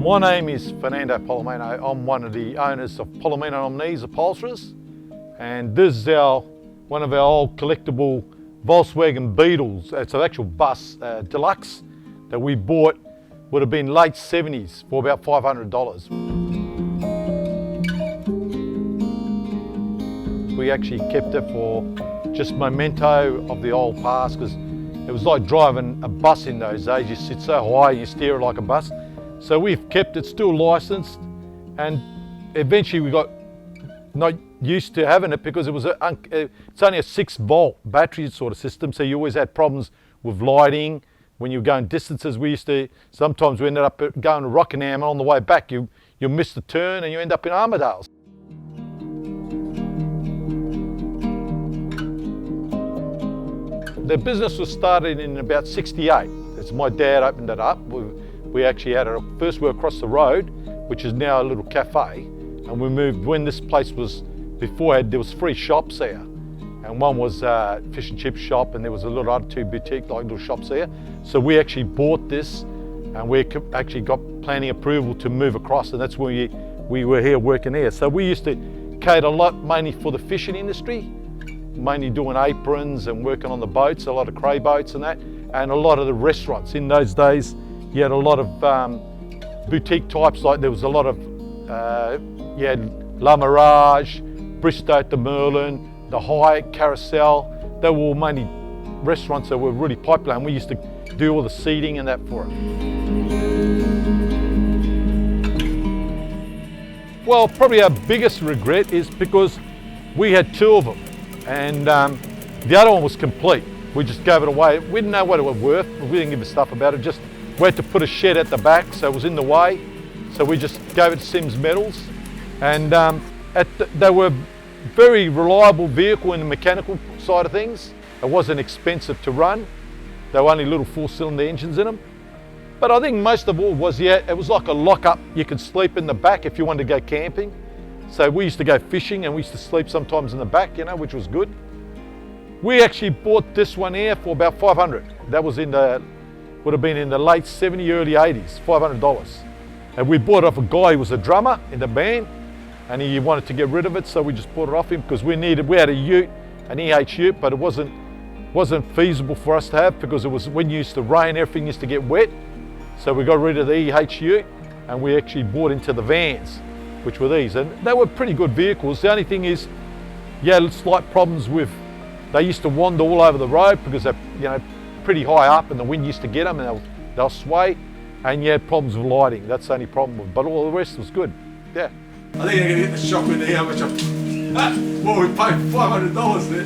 My name is Fernando Polimeno. I'm one of the owners of Polimeno Upholsterers, and this is one of our old collectible Volkswagen Beetles. It's an actual bus, deluxe, that we bought, would have been late 70s for about $500. We actually kept it for just memento of the old past, because it was like driving a bus in those days. You sit so high, you steer it like a bus. So we've kept it, still licensed, and eventually we got not used to having it because it's only a 6-volt battery sort of system, so you always had problems with lighting. When you were going distances, sometimes we ended up going to Rockingham, and on the way back you miss the turn and you end up in Armadale. The business was started in about '68. It's my dad opened it up. We actually had it, first we were across the road, which is now a little cafe, and we moved when this place was, beforehand there was 3 shops there, and one was a fish and chip shop, and there was a little other 2 boutique like little shops there. So we actually bought this, and we actually got planning approval to move across, and that's when we were here working there. So we used to cater a lot mainly for the fishing industry, mainly doing aprons and working on the boats, a lot of cray boats and that, and a lot of the restaurants. In those days, you had a lot of boutique types, like there was a lot of, you had La Mirage, Bristow at the Merlin, the Hyatt, Carousel. They were all mainly restaurants that were really popular, and we used to do all the seating and that for it. Well, probably our biggest regret is because we had 2 of them, and the other one was complete. We just gave it away. We didn't know what it was worth. We didn't give a stuff about it. Just we had to put a shed at the back, so it was in the way. So we just gave it to Sims Metals, and they were very reliable vehicle in the mechanical side of things. It wasn't expensive to run. They were only little 4-cylinder engines in them. But I think most of all was, it was like a lock-up. You could sleep in the back if you wanted to go camping. So we used to go fishing, and we used to sleep sometimes in the back, which was good. We actually bought this one here for about $500. That was would have been in the late 70s, early 80s, $500. And we bought it off a guy who was a drummer in the band, and he wanted to get rid of it, so we just bought it off him because we had a ute, an EH ute, but it wasn't feasible for us to have because when it used to rain, everything used to get wet. So we got rid of the EH ute, and we actually bought into the vans, which were these, and they were pretty good vehicles. The only thing is, slight problems with, they used to wander all over the road because they're pretty high up, and the wind used to get them, and they'll sway, and you had problems with lighting. That's the only problem, but all the rest was good. Yeah. I think they're going to get the shock when they hear how much well, we paid $500 there.